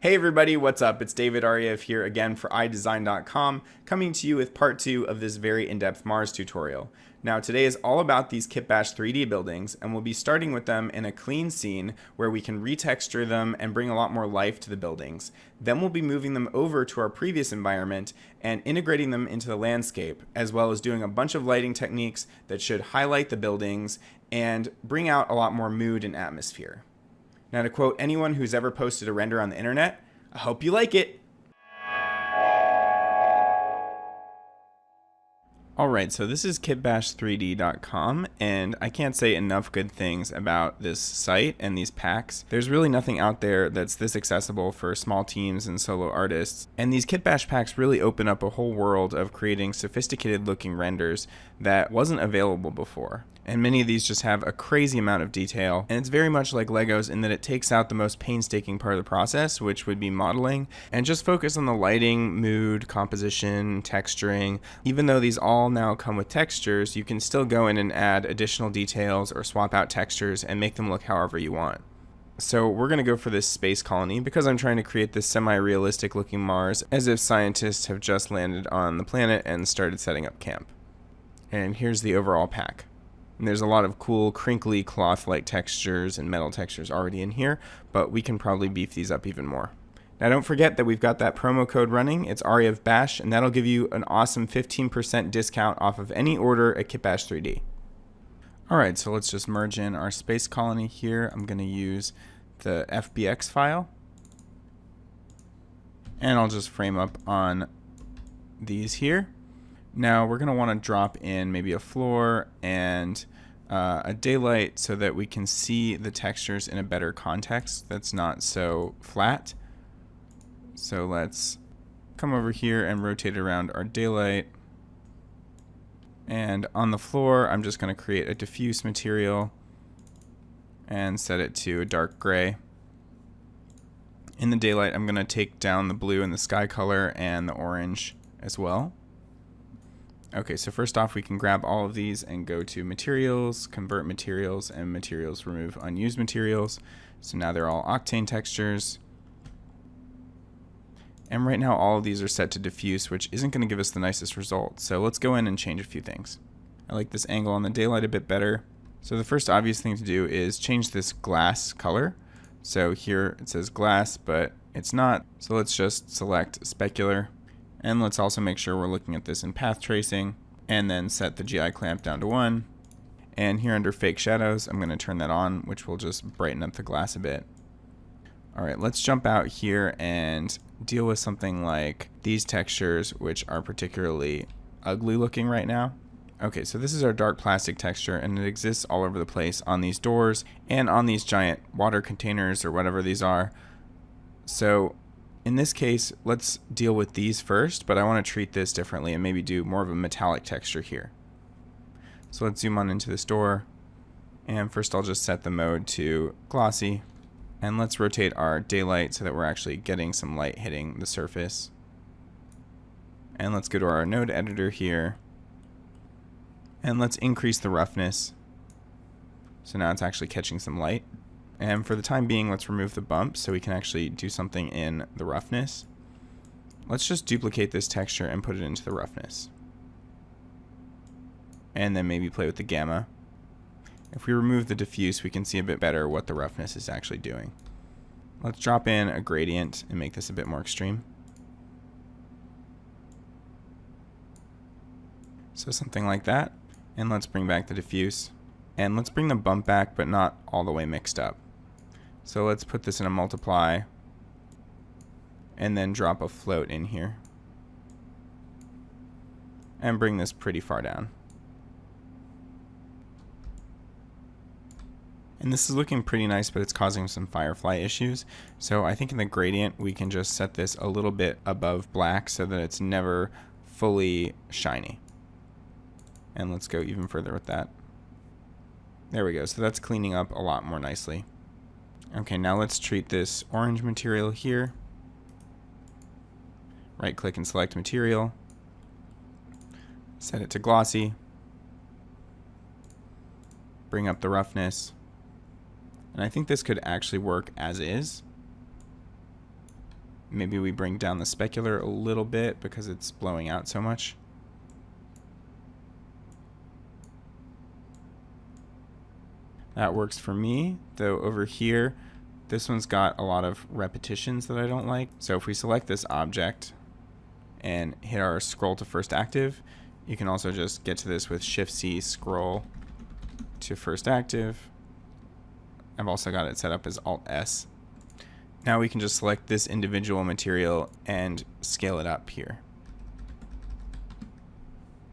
Hey everybody, what's up? It's David Ariev here again for eyedesyn.com, coming to you with part 2 of this very in-depth Mars tutorial. Now today is all about these Kitbash3D buildings, and we'll be starting with them in a clean scene where we can retexture them and bring a lot more life to the buildings. Then we'll be moving them over to our previous environment and integrating them into the landscape, as well as doing a bunch of lighting techniques that should highlight the buildings and bring out a lot more mood and atmosphere. Now, to quote anyone who's ever posted a render on the internet, I hope you like it. Alright, so this is kitbash3d.com, and I can't say enough good things about this site and these packs. There's really nothing out there that's this accessible for small teams and solo artists, and these Kitbash packs really open up a whole world of creating sophisticated looking renders that wasn't available before. And many of these just have a crazy amount of detail, and it's very much like Legos in that it takes out the most painstaking part of the process, which would be modeling, and just focus on the lighting, mood, composition, texturing. Even though these all now come with textures, you can still go in and add additional details or swap out textures and make them look however you want. So we're going to go for this space colony because I'm trying to create this semi-realistic looking Mars as if scientists have just landed on the planet and started setting up camp. And here's the overall pack. And there's a lot of cool crinkly cloth-like textures and metal textures already in here, but we can probably beef these up even more. Now don't forget that we've got that promo code running. It's ArievBash, and that'll give you an awesome 15% discount off of any order at Kitbash3D. Alright, so let's just merge in our space colony here. I'm going to use the FBX file, and I'll just frame up on these here. Now we're going to want to drop in maybe a floor and a daylight so that we can see the textures in a better context that's not so flat. So let's come over here and rotate around our daylight. And on the floor, I'm just going to create a diffuse material and set it to a dark gray. In the daylight, I'm going to take down the blue and the sky color and the orange as well. Okay, so first off, we can grab all of these and go to materials, convert materials, and materials remove unused materials. So now they're all Octane textures. And right now all of these are set to diffuse, which isn't going to give us the nicest result. So let's go in and change a few things. I like this angle on the daylight a bit better. So the first obvious thing to do is change this glass color. So here it says glass, but it's not. So let's just select specular. And let's also make sure we're looking at this in path tracing, and then set the GI clamp down to 1. And here under fake shadows, I'm going to turn that on, which will just brighten up the glass a bit. Alright, let's jump out here and deal with something like these textures, which are particularly ugly looking right now. Okay, so this is our dark plastic texture, and it exists all over the place on these doors and on these giant water containers or whatever these are. So in this case, let's deal with these first, but I want to treat this differently and maybe do more of a metallic texture here. So let's zoom on into this door, and first I'll just set the mode to glossy, and let's rotate our daylight so that we're actually getting some light hitting the surface. And let's go to our node editor here, and let's increase the roughness. So now it's actually catching some light. And for the time being, let's remove the bump so we can actually do something in the roughness. Let's just duplicate this texture and put it into the roughness. And then maybe play with the gamma. If we remove the diffuse, we can see a bit better what the roughness is actually doing. Let's drop in a gradient and make this a bit more extreme. So something like that. And let's bring back the diffuse. And let's bring the bump back, but not all the way mixed up. So let's put this in a multiply and then drop a float in here and bring this pretty far down. And this is looking pretty nice, but it's causing some firefly issues. So I think in the gradient we can just set this a little bit above black so that it's never fully shiny. And let's go even further with that. There we go, so that's cleaning up a lot more nicely. Okay, now let's treat this orange material here. Right click and select material. Set it to glossy. Bring up the roughness. And I think this could actually work as is. maybe we bring down the specular a little bit because it's blowing out so much. That works for me, though over here, this one's got a lot of repetitions that I don't like. So if we select this object and hit our scroll to first active, you can also just get to this with Shift-C, scroll to first active. I've also got it set up as Alt-S. Now we can just select this individual material and scale it up here.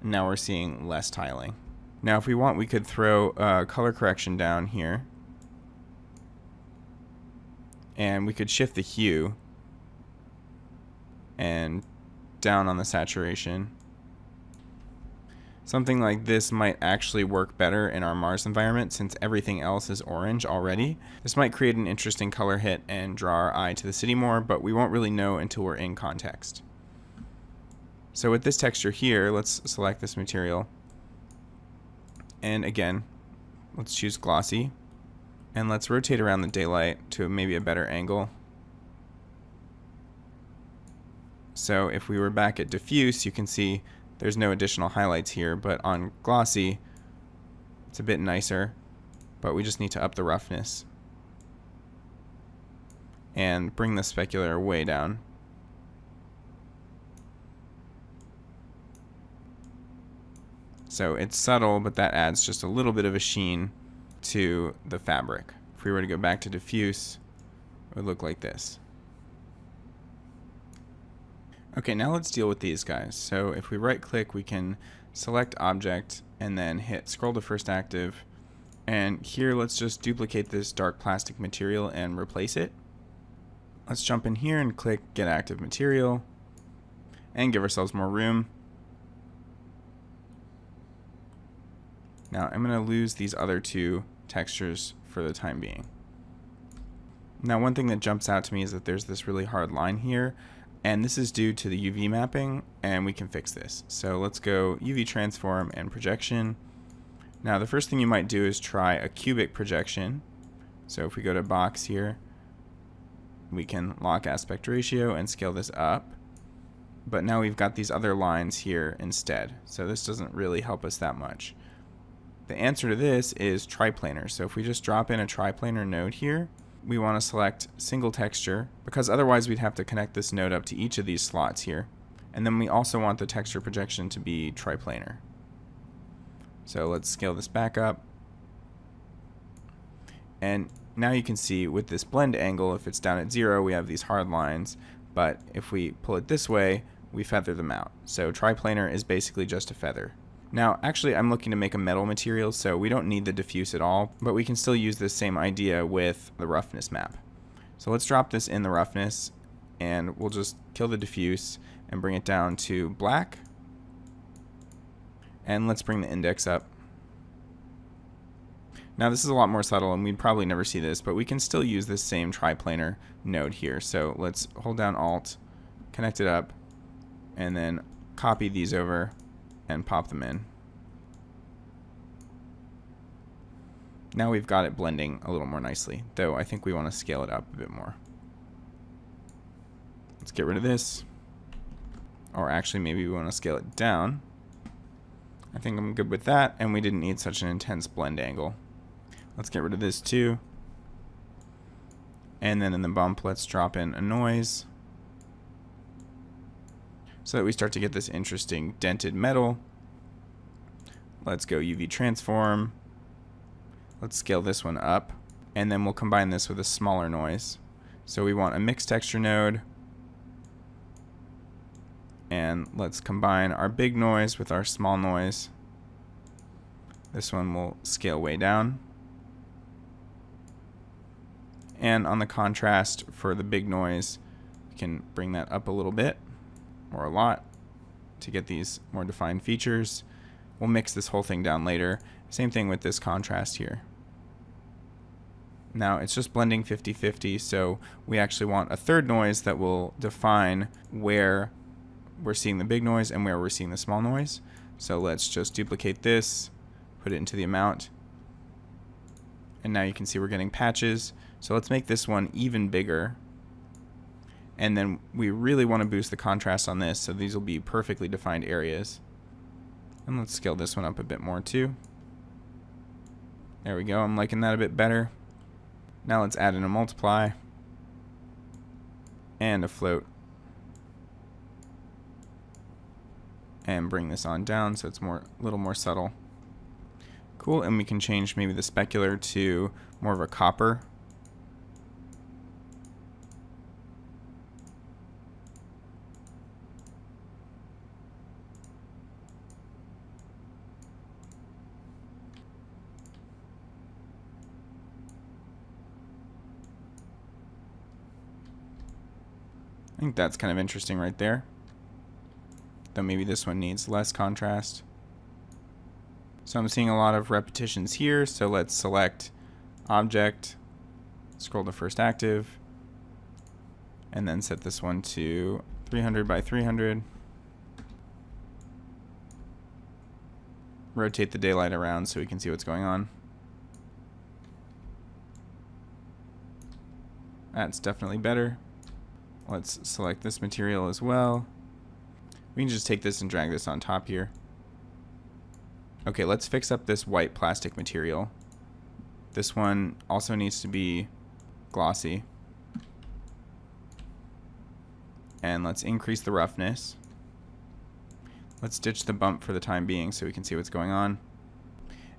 Now we're seeing less tiling. Now if we want, we could throw color correction down here. And we could shift the hue and down on the saturation. Something like this might actually work better in our Mars environment since everything else is orange already. This might create an interesting color hit and draw our eye to the city more, but we won't really know until we're in context. So with this texture here, let's select this material. And again, let's choose glossy. And let's rotate around the daylight to maybe a better angle. So if we were back at diffuse, you can see there's no additional highlights here, but on glossy, it's a bit nicer, but we just need to up the roughness and bring the specular way down. So it's subtle, but that adds just a little bit of a sheen to the fabric. If we were to go back to diffuse, it would look like this. Okay, now let's deal with these guys. So if we right click, we can select object and then hit scroll to first active. And here, let's just duplicate this dark plastic material and replace it. Let's jump in here and click get active material and give ourselves more room. Now I'm going to lose these other two textures for the time being. Now one thing that jumps out to me is that there's this really hard line here, and this is due to the UV mapping, and we can fix this. So let's go UV transform and projection. Now the first thing you might do is try a cubic projection. So if we go to box here, we can lock aspect ratio and scale this up. But now we've got these other lines here instead. So this doesn't really help us that much. The answer to this is triplanar. So if we just drop in a triplanar node here, we want to select single texture because otherwise we'd have to connect this node up to each of these slots here. And then we also want the texture projection to be triplanar. So let's scale this back up. And now you can see with this blend angle, if it's down at 0, we have these hard lines. But if we pull it this way, we feather them out. So triplanar is basically just a feather. Now, actually, I'm looking to make a metal material, so we don't need the diffuse at all, but we can still use this same idea with the roughness map. So let's drop this in the roughness, and we'll just kill the diffuse and bring it down to black. And let's bring the index up. Now, this is a lot more subtle, and we'd probably never see this, but we can still use this same triplanar node here. So let's hold down Alt, connect it up, and then copy these over and pop them in. Now we've got it blending a little more nicely, though I think we want to scale it up a bit more. Let's get rid of this. Or actually, maybe we want to scale it down. I think I'm good with that, and we didn't need such an intense blend angle. Let's get rid of this too. And then in the bump, let's drop in a noise so that we start to get this interesting dented metal. Let's go UV transform. Let's scale this one up, and then we'll combine this with a smaller noise. So we want a mixed texture node, and let's combine our big noise with our small noise. This one will scale way down. And on the contrast for the big noise, we can bring that up a little bit, or a lot, to get these more defined features. We'll mix this whole thing down later. Same thing with this contrast here. Now it's just blending 50-50, so we actually want a third noise that will define where we're seeing the big noise and where we're seeing the small noise. So let's just duplicate this, put it into the amount, and now you can see we're getting patches. So let's make this one even bigger. And then we really want to boost the contrast on this, so these will be perfectly defined areas. And let's scale this one up a bit more too. There we go, I'm liking that a bit better. Now let's add in a multiply and a float. And bring this on down so it's a little more subtle. Cool, and we can change maybe the specular to more of a copper. I think that's kind of interesting right there. Though maybe this one needs less contrast. So I'm seeing a lot of repetitions here, so let's select Object, scroll to First Active, and then set this one to 300 by 300. Rotate the daylight around so we can see what's going on. That's definitely better. Let's select this material as well. We can just take this and drag this on top here. Okay, let's fix up this white plastic material. This one also needs to be glossy. And let's increase the roughness. Let's ditch the bump for the time being so we can see what's going on.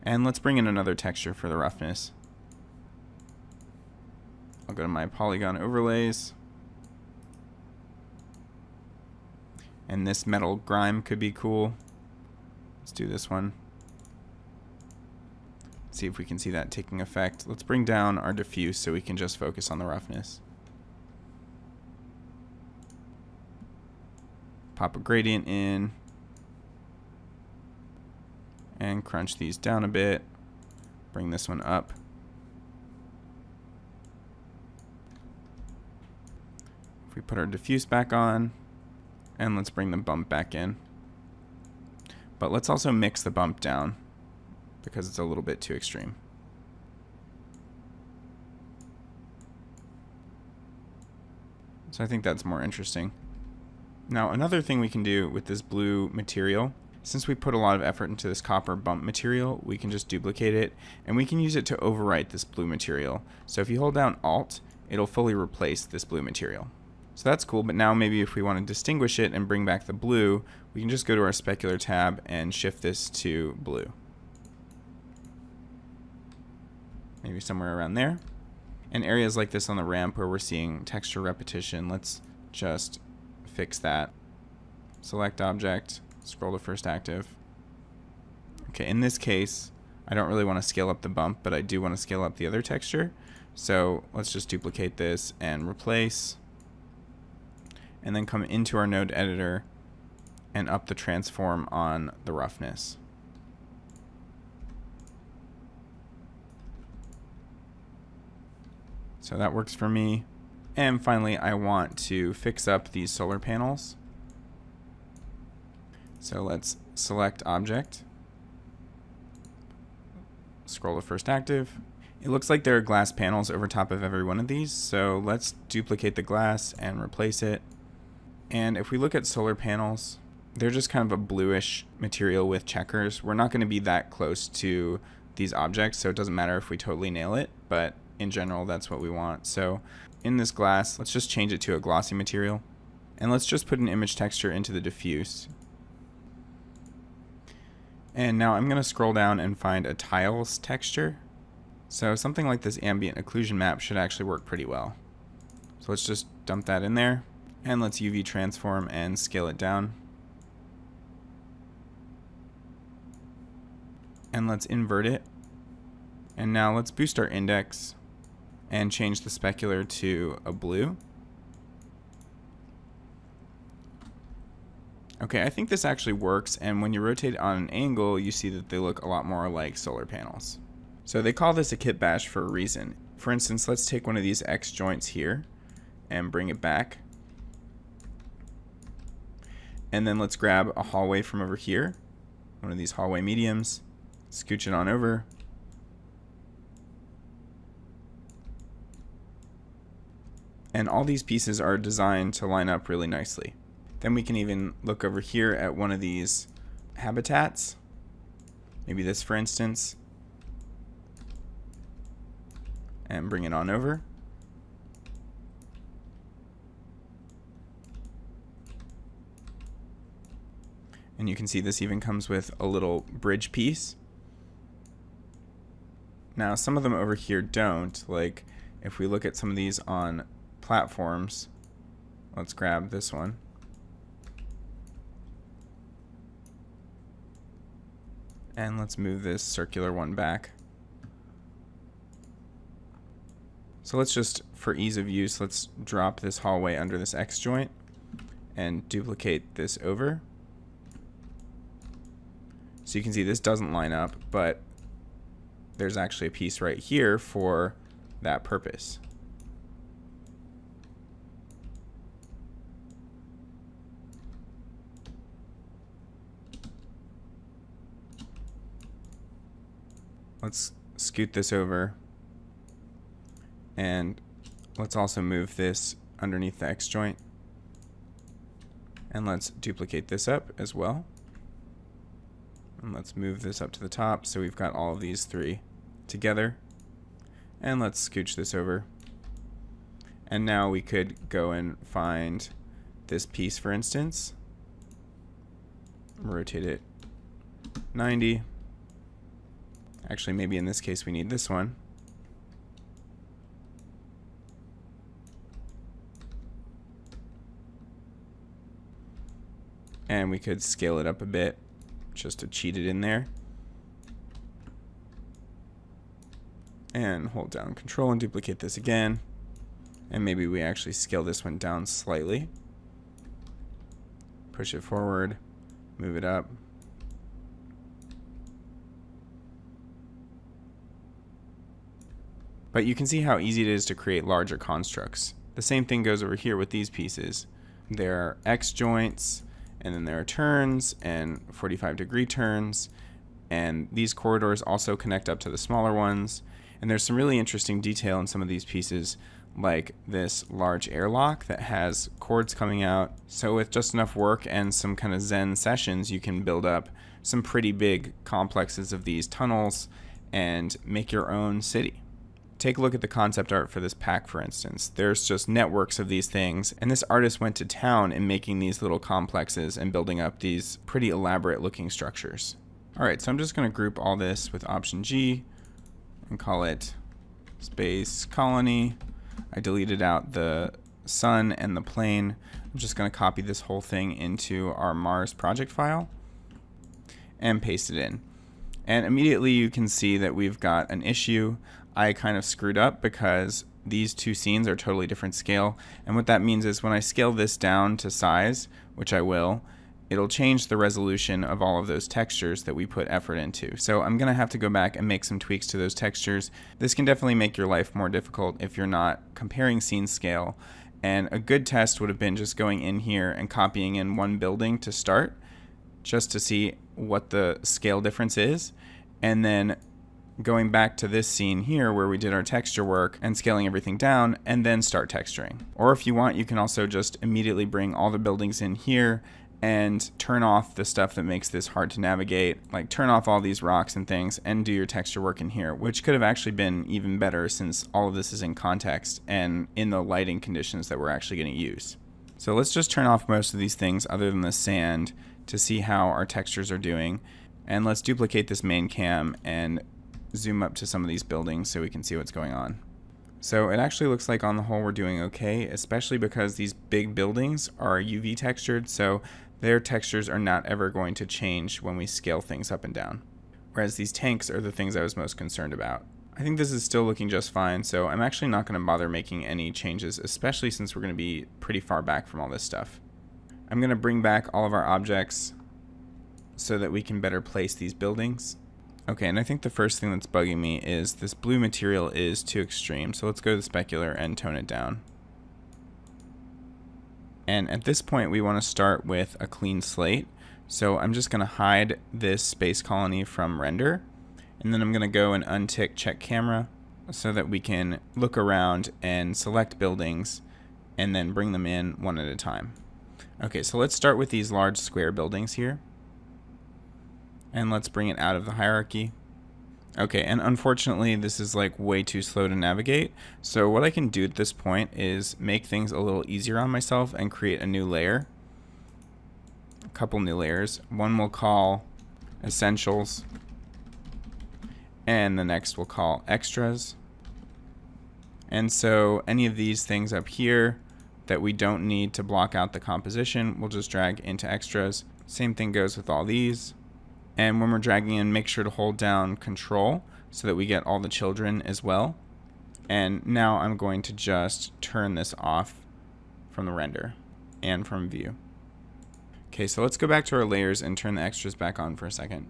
And let's bring in another texture for the roughness. I'll go to my polygon overlays. And this metal grime could be cool. Let's do this one. See if we can see that taking effect. Let's bring down our diffuse so we can just focus on the roughness. Pop a gradient in. And crunch these down a bit. Bring this one up. If we put our diffuse back on, and let's bring the bump back in. But let's also mix the bump down because it's a little bit too extreme. So I think that's more interesting. Now another thing we can do with this blue material, since we put a lot of effort into this copper bump material, we can just duplicate it and we can use it to overwrite this blue material. So if you hold down Alt, it'll fully replace this blue material. So that's cool, but now maybe if we want to distinguish it and bring back the blue, we can just go to our specular tab and shift this to blue. Maybe somewhere around there. And areas like this on the ramp where we're seeing texture repetition, let's just fix that. Select Object, scroll to First Active. Okay, in this case, I don't really want to scale up the bump, but I do want to scale up the other texture. So let's just duplicate this and replace. And then come into our node editor and up the transform on the roughness. So that works for me. And finally, I want to fix up these solar panels. So let's select Object, scroll to First Active. It looks like there are glass panels over top of every one of these, so let's duplicate the glass and replace it. And if we look at solar panels, they're just kind of a bluish material with checkers. We're not going to be that close to these objects, so it doesn't matter if we totally nail it, but in general, that's what we want. So in this glass, let's just change it to a glossy material. And let's just put an image texture into the diffuse. And now I'm going to scroll down and find a tiles texture. So something like this ambient occlusion map should actually work pretty well. So let's just dump that in there. And let's UV transform and scale it down. And let's invert it. And now let's boost our index and change the specular to a blue. Okay, I think this actually works, and when you rotate on an angle, you see that they look a lot more like solar panels. So they call this a kitbash for a reason. For instance, let's take one of these X joints here and bring it back. And then let's grab a hallway from over here, one of these hallway mediums, scooch it on over. And all these pieces are designed to line up really nicely. Then we can even look over here at one of these habitats, maybe this for instance, and bring it on over. And you can see this even comes with a little bridge piece. Now some of them over here don't, like if we look at some of these on platforms, let's grab this one. And let's move this circular one back. So let's just, for ease of use, let's drop this hallway under this X joint and duplicate this over. So you can see this doesn't line up, but there's actually a piece right here for that purpose. Let's scoot this over, and let's also move this underneath the X joint, and let's duplicate this up as well, and let's move this up to the top so we've got all of these three together, and let's scooch this over. And now we could go and find this piece, for instance, rotate it 90. Actually, maybe in this case we need this one. And we could scale it up a bit just to cheat it in there. And hold down Control and duplicate this again. And maybe we actually scale this one down slightly. Push it forward, move it up. But you can see how easy it is to create larger constructs. The same thing goes over here with these pieces. There are X joints, and then there are turns, and 45-degree turns, and these corridors also connect up to the smaller ones. And there's some really interesting detail in some of these pieces, like this large airlock that has cords coming out. So with just enough work and some kind of Zen sessions, you can build up some pretty big complexes of these tunnels and make your own city. Take a look at the concept art for this pack, for instance. There's just networks of these things, and this artist went to town in making these little complexes and building up these pretty elaborate looking structures. Alright, so I'm just going to group all this with Option G and call it Space Colony. I deleted out the sun and the plane. I'm just going to copy this whole thing into our Mars project file and paste it in. And immediately you can see that we've got an issue. I kind of screwed up because these two scenes are totally different scale, and what that means is when I scale this down to size, which I will, it'll change the resolution of all of those textures that we put effort into. So I'm gonna have to go back and make some tweaks to those textures. This can definitely make your life more difficult if you're not comparing scene scale, and a good test would have been just going in here and copying in one building to start, just to see what the scale difference is, and then going back to this scene here where we did our texture work and scaling everything down, and then start texturing. Or if you want, you can also just immediately bring all the buildings in here and turn off the stuff that makes this hard to navigate, like turn off all these rocks and things and do your texture work in here, which could have actually been even better since all of this is in context and in the lighting conditions that we're actually going to use. So let's just turn off most of these things other than the sand to see how our textures are doing. And let's duplicate this main cam and zoom up to some of these buildings so we can see what's going on. So it actually looks like on the whole we're doing okay, especially because these big buildings are UV textured, so their textures are not ever going to change when we scale things up and down. Whereas these tanks are the things I was most concerned about. I think this is still looking just fine, so I'm actually not going to bother making any changes, especially since we're going to be pretty far back from all this stuff. I'm going to bring back all of our objects so that we can better place these buildings. Okay, and I think the first thing that's bugging me is this blue material is too extreme, so let's go to the specular and tone it down. And at this point we want to start with a clean slate, so I'm just going to hide this space colony from render, and then I'm going to go and untick check camera so that we can look around and select buildings and then bring them in one at a time. Okay, so let's start with these large square buildings here. And let's bring it out of the hierarchy. Okay, and unfortunately this is like way too slow to navigate. So what I can do at this point is make things a little easier on myself and create a new layer. A couple new layers. One we'll call Essentials, and the next we'll call Extras. And so any of these things up here that we don't need to block out the composition, we'll just drag into Extras. Same thing goes with all these. And when we're dragging in, make sure to hold down Control so that we get all the children as well. And now I'm going to just turn this off from the render and from view. Okay, so let's go back to our layers and turn the extras back on for a second.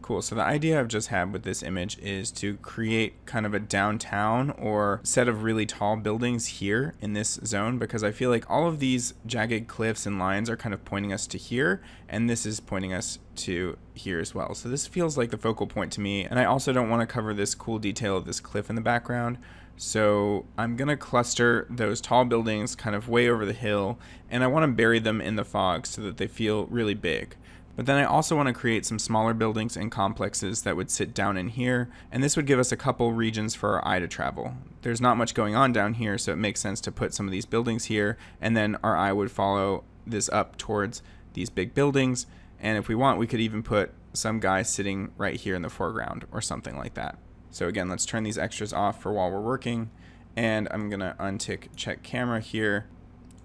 Cool, so the idea I've just had with this image is to create kind of a downtown or set of really tall buildings here in this zone, because I feel like all of these jagged cliffs and lines are kind of pointing us to here, and this is pointing us to here as well. So this feels like the focal point to me, and I also don't want to cover this cool detail of this cliff in the background. So I'm going to cluster those tall buildings kind of way over the hill, and I want to bury them in the fog so that they feel really big. But then I also want to create some smaller buildings and complexes that would sit down in here, and this would give us a couple regions for our eye to travel. There's not much going on down here, so it makes sense to put some of these buildings here, and then our eye would follow this up towards these big buildings, and if we want, we could even put some guy sitting right here in the foreground or something like that. So again, let's turn these extras off for while we're working, and I'm going to untick check camera here,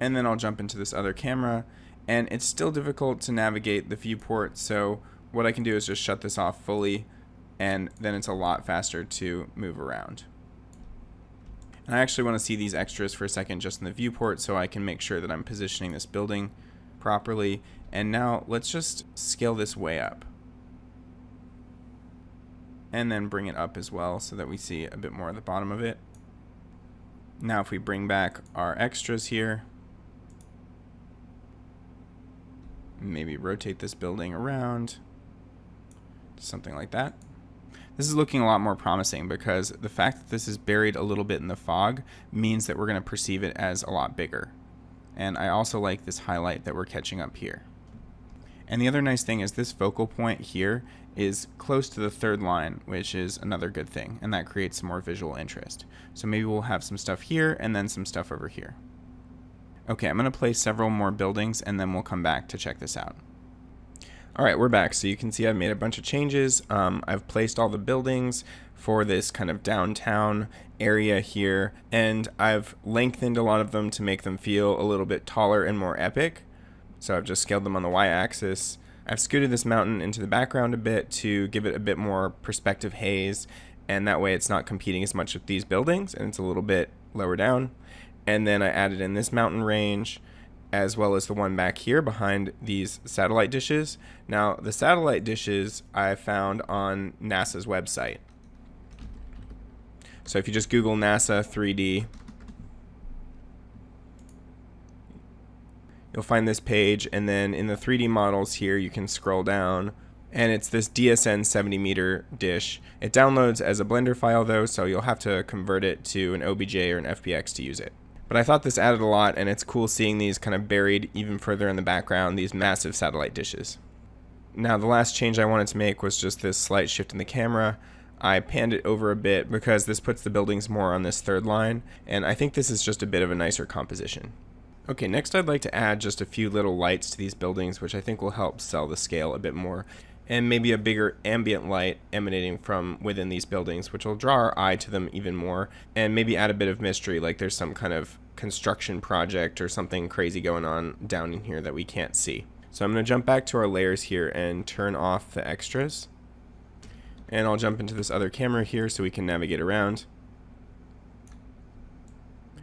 and then I'll jump into this other camera. And it's still difficult to navigate the viewport, so what I can do is just shut this off fully, and then it's a lot faster to move around. And I actually want to see these extras for a second just in the viewport so I can make sure that I'm positioning this building properly. And now let's just scale this way up. And then bring it up as well so that we see a bit more at the bottom of it. Now if we bring back our extras here, maybe rotate this building around, something like that. This is looking a lot more promising because the fact that this is buried a little bit in the fog means that we're going to perceive it as a lot bigger. And I also like this highlight that we're catching up here. And the other nice thing is this focal point here is close to the third line, which is another good thing, and that creates some more visual interest. So maybe we'll have some stuff here and then some stuff over here. Okay, I'm going to place several more buildings and then we'll come back to check this out. Alright, we're back. So you can see I've made a bunch of changes. I've placed all the buildings for this kind of downtown area here, and I've lengthened a lot of them to make them feel a little bit taller and more epic. So I've just scaled them on the y-axis. I've scooted this mountain into the background a bit to give it a bit more perspective haze, and that way it's not competing as much with these buildings and it's a little bit lower down. And then I added in this mountain range as well as the one back here behind these satellite dishes. Now the satellite dishes I found on NASA's website. So if you just Google NASA 3D, you'll find this page, and then in the 3D models here you can scroll down, and it's this DSN 70-meter dish. It downloads as a Blender file though, so you'll have to convert it to an OBJ or an FBX to use it. But I thought this added a lot, and it's cool seeing these kind of buried even further in the background, these massive satellite dishes. Now the last change I wanted to make was just this slight shift in the camera. I panned it over a bit because this puts the buildings more on this third line, and I think this is just a bit of a nicer composition. Okay, next I'd like to add just a few little lights to these buildings, which I think will help sell the scale a bit more, and maybe a bigger ambient light emanating from within these buildings, which will draw our eye to them even more, and maybe add a bit of mystery, like there's some kind of construction project or something crazy going on down in here that we can't see. So I'm going to jump back to our layers here and turn off the extras, and I'll jump into this other camera here so we can navigate around,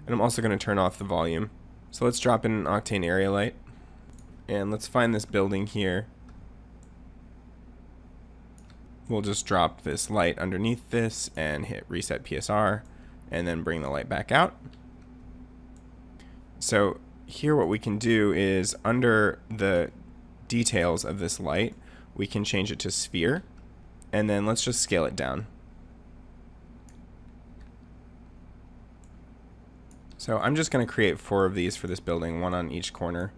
and I'm also going to turn off the volume. So let's drop in an Octane area light, and let's find this building here. We'll just drop this light underneath this and hit reset PSR and then bring the light back out. So here what we can do is under the details of this light, we can change it to sphere, and then let's just scale it down. So I'm just going to create 4 of these for this building, 1 on each corner.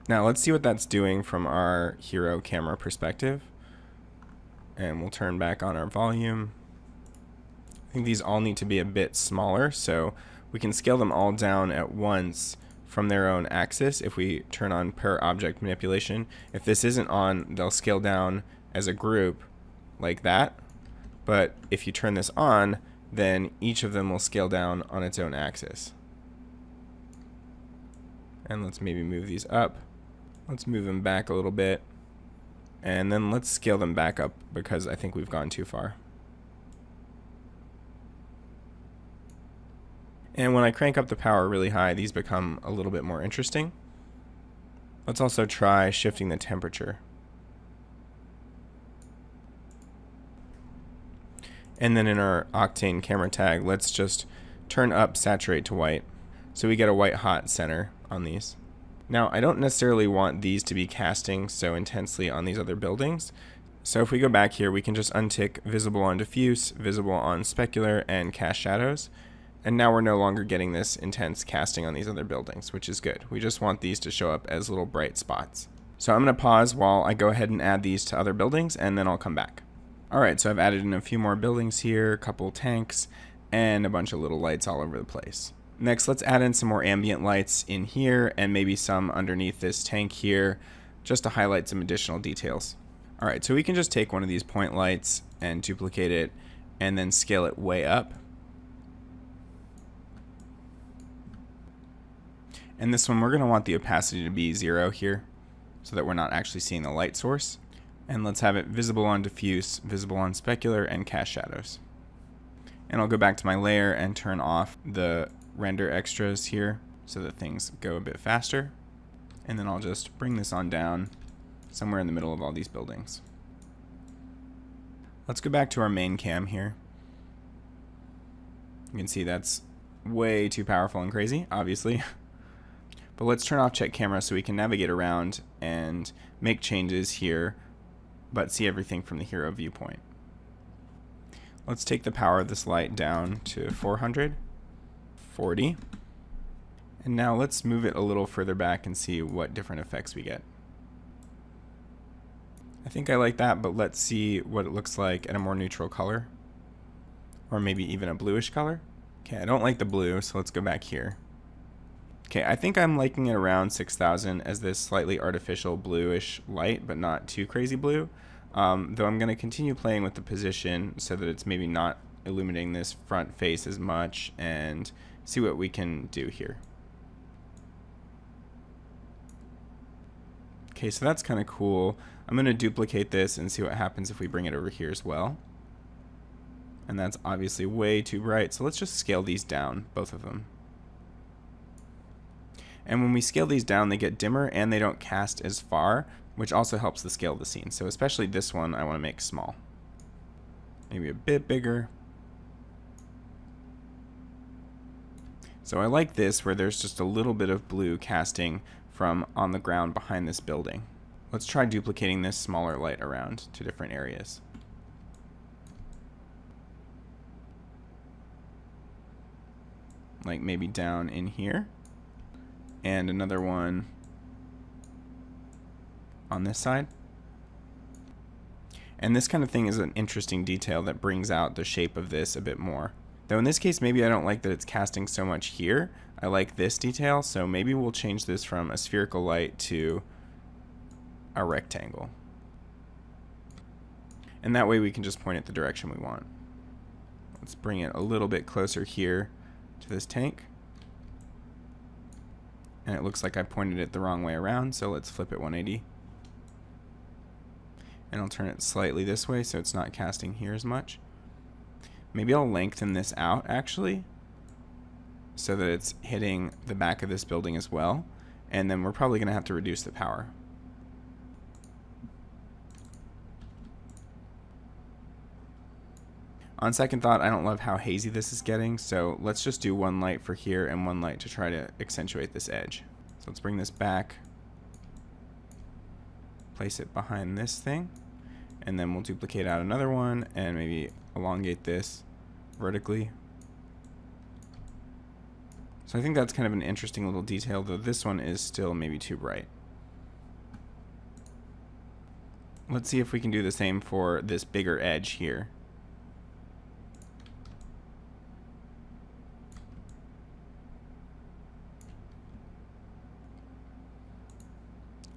Now let's see what that's doing from our hero camera perspective. And we'll turn back on our volume. I think these all need to be a bit smaller, so we can scale them all down at once from their own axis if we turn on per object manipulation. If this isn't on, they'll scale down as a group like that. But if you turn this on, then each of them will scale down on its own axis. And let's maybe move these up. Let's move them back a little bit. And then let's scale them back up because I think we've gone too far. And when I crank up the power really high, these become a little bit more interesting. Let's also try shifting the temperature. And then in our Octane camera tag, let's just turn up saturate to white so we get a white hot center on these. Now, I don't necessarily want these to be casting so intensely on these other buildings. So if we go back here, we can just untick visible on diffuse, visible on specular, and cast shadows. And now we're no longer getting this intense casting on these other buildings, which is good. We just want these to show up as little bright spots. So I'm going to pause while I go ahead and add these to other buildings, and then I'll come back. Alright, so I've added in a few more buildings here, a couple tanks, and a bunch of little lights all over the place. Next, let's add in some more ambient lights in here and maybe some underneath this tank here just to highlight some additional details. Alright, so we can just take one of these point lights and duplicate it and then scale it way up. And this one, we're going to want the opacity to be 0 here so that we're not actually seeing the light source. And let's have it visible on diffuse, visible on specular, and cast shadows. And I'll go back to my layer and turn off the render extras here so that things go a bit faster. And then I'll just bring this on down somewhere in the middle of all these buildings. Let's go back to our main cam here. You can see that's way too powerful and crazy, obviously. But let's turn off check camera so we can navigate around and make changes here, but see everything from the hero viewpoint. Let's take the power of this light down to 400. 40. And now let's move it a little further back and see what different effects we get. I think I like that, but let's see what it looks like at a more neutral color. Or maybe even a bluish color. Okay, I don't like the blue, so let's go back here. Okay, I think I'm liking it around 6000 as this slightly artificial bluish light, but not too crazy blue. Though I'm going to continue playing with the position so that it's maybe not illuminating this front face as much and see what we can do here. Okay, so that's kind of cool. I'm going to duplicate this and see what happens if we bring it over here as well. And that's obviously way too bright, so let's just scale these down, both of them. And when we scale these down, they get dimmer and they don't cast as far, which also helps the scale of the scene. So especially this one I want to make small. Maybe a bit bigger. So I like this where there's just a little bit of blue casting from on the ground behind this building. Let's try duplicating this smaller light around to different areas. Like maybe down in here. And another one on this side. And this kind of thing is an interesting detail that brings out the shape of this a bit more. Though in this case, maybe I don't like that it's casting so much here. I like this detail, so maybe we'll change this from a spherical light to a rectangle. And that way we can just point it the direction we want. Let's bring it a little bit closer here to this tank. And it looks like I pointed it the wrong way around, so let's flip it 180. And I'll turn it slightly this way so it's not casting here as much. Maybe I'll lengthen this out actually so that it's hitting the back of this building as well. And then we're probably going to have to reduce the power. On second thought, I don't love how hazy this is getting, so let's just do one light for here and one light to try to accentuate this edge. So let's bring this back, place it behind this thing, and then we'll duplicate out another one and maybe elongate this vertically. So I think that's kind of an interesting little detail, though this one is still maybe too bright. Let's see if we can do the same for this bigger edge here.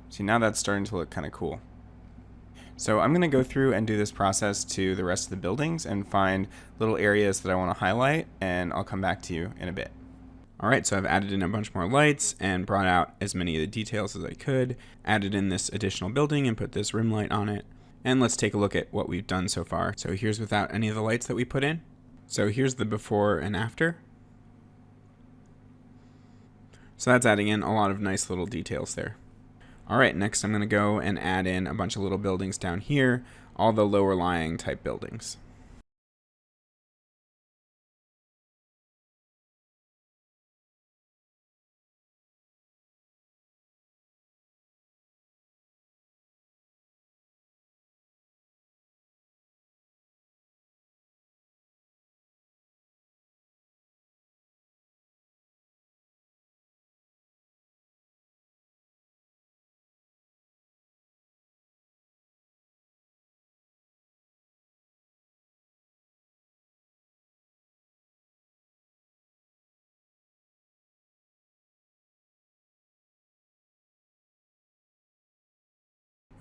See, now that's starting to look kind of cool. So I'm going to go through and do this process to the rest of the buildings and find little areas that I want to highlight, and I'll come back to you in a bit. Alright, so I've added in a bunch more lights and brought out as many of the details as I could, added in this additional building and put this rim light on it, and let's take a look at what we've done so far. So here's without any of the lights that we put in. So here's the before and after. So that's adding in a lot of nice little details there. Alright, next I'm going to go and add in a bunch of little buildings down here, all the lower lying type buildings.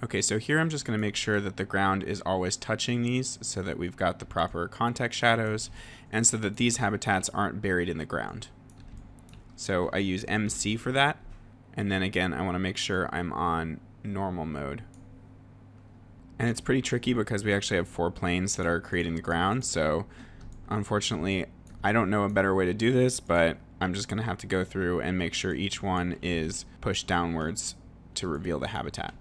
Okay, so here I'm just going to make sure that the ground is always touching these so that we've got the proper context shadows and so that these habitats aren't buried in the ground. So I use MC for that, and then again I want to make sure I'm on normal mode. And it's pretty tricky because we actually have 4 planes that are creating the ground, so unfortunately I don't know a better way to do this, but I'm just going to have to go through and make sure each one is pushed downwards to reveal the habitat.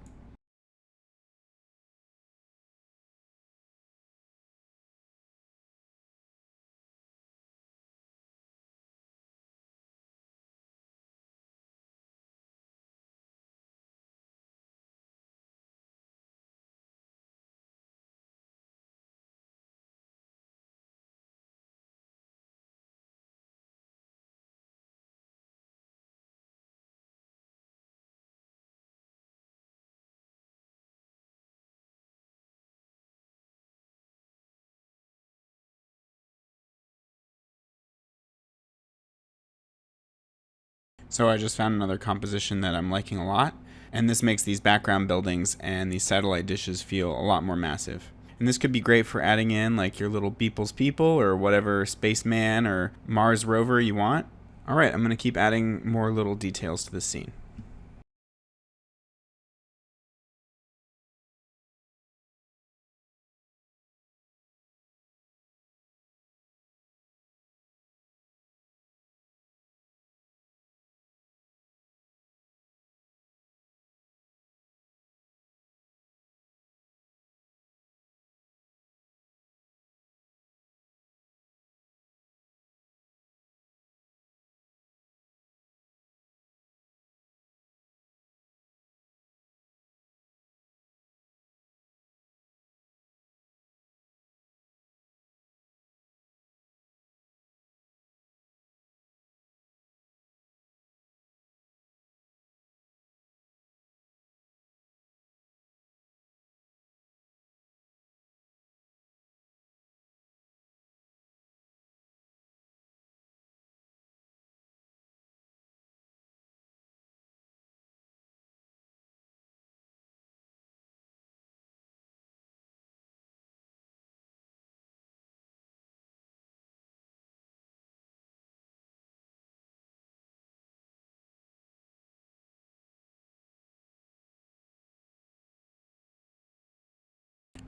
So I just found another composition that I'm liking a lot, and this makes these background buildings and these satellite dishes feel a lot more massive. And this could be great for adding in like your little Beeple's people or whatever spaceman or Mars rover you want. Alright, I'm going to keep adding more little details to this scene.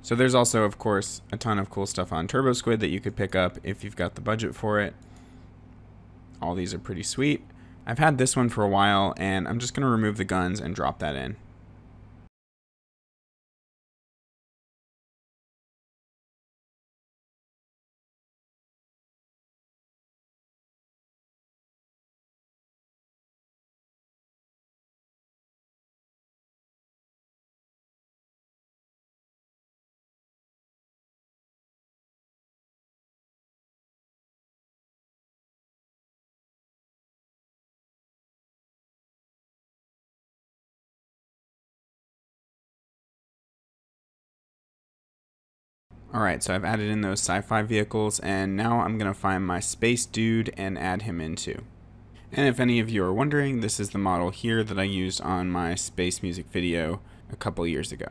So there's also, of course, a ton of cool stuff on TurboSquid that you could pick up if you've got the budget for it. All these are pretty sweet. I've had this one for a while, and I'm just going to remove the guns and drop that in. Alright, so I've added in those sci-fi vehicles, and now I'm going to find my space dude and add him in too. And if any of you are wondering, this is the model here that I used on my space music video a couple years ago.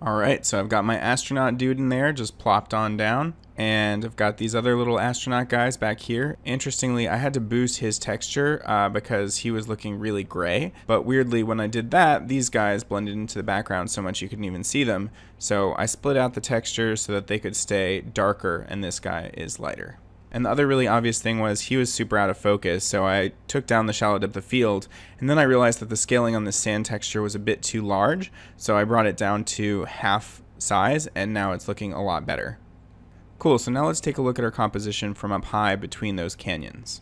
Alright, so I've got my astronaut dude in there, just plopped on down. And I've got these other little astronaut guys back here. Interestingly, I had to boost his texture because he was looking really gray. But weirdly, when I did that, these guys blended into the background so much you couldn't even see them. So I split out the textures so that they could stay darker, and this guy is lighter. And the other really obvious thing was he was super out of focus, so I took down the shallow depth of field, and then I realized that the scaling on this sand texture was a bit too large, so I brought it down to half size, and now it's looking a lot better. Cool, so now let's take a look at our composition from up high between those canyons.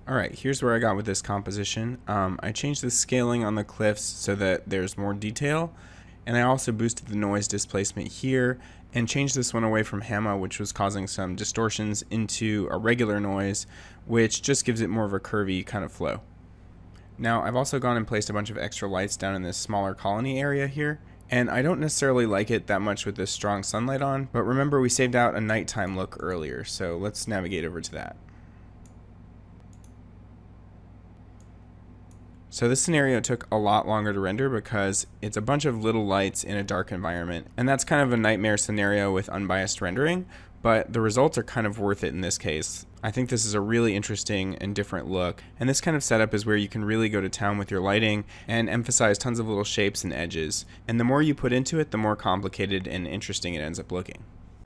Alright, here's where I got with this composition. I changed the scaling on the cliffs so that there's more detail, and I also boosted the noise displacement here and changed this one away from Hamma, which was causing some distortions, into a regular noise, which just gives it more of a curvy kind of flow. Now I've also gone and placed a bunch of extra lights down in this smaller colony area here, and I don't necessarily like it that much with this strong sunlight on, but remember we saved out a nighttime look earlier, so let's navigate over to that. So this scenario took a lot longer to render because it's a bunch of little lights in a dark environment, and that's kind of a nightmare scenario with unbiased rendering, but the results are kind of worth it in this case. I think this is a really interesting and different look, and this kind of setup is where you can really go to town with your lighting and emphasize tons of little shapes and edges, and the more you put into it, the more complicated and interesting it ends up looking.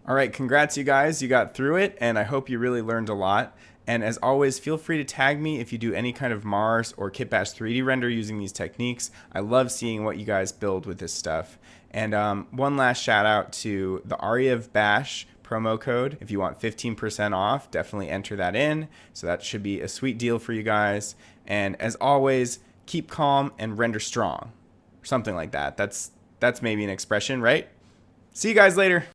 Alright, congrats you guys, you got through it, and I hope you really learned a lot. And as always, feel free to tag me if you do any kind of Mars or Kitbash3D render using these techniques. I love seeing what you guys build with this stuff. And one last shout out to the Ariev Bash promo code. If you want 15% off, definitely enter that in. So that should be a sweet deal for you guys. And as always, keep calm and render strong. Or something like that. That's maybe an expression, right? See you guys later.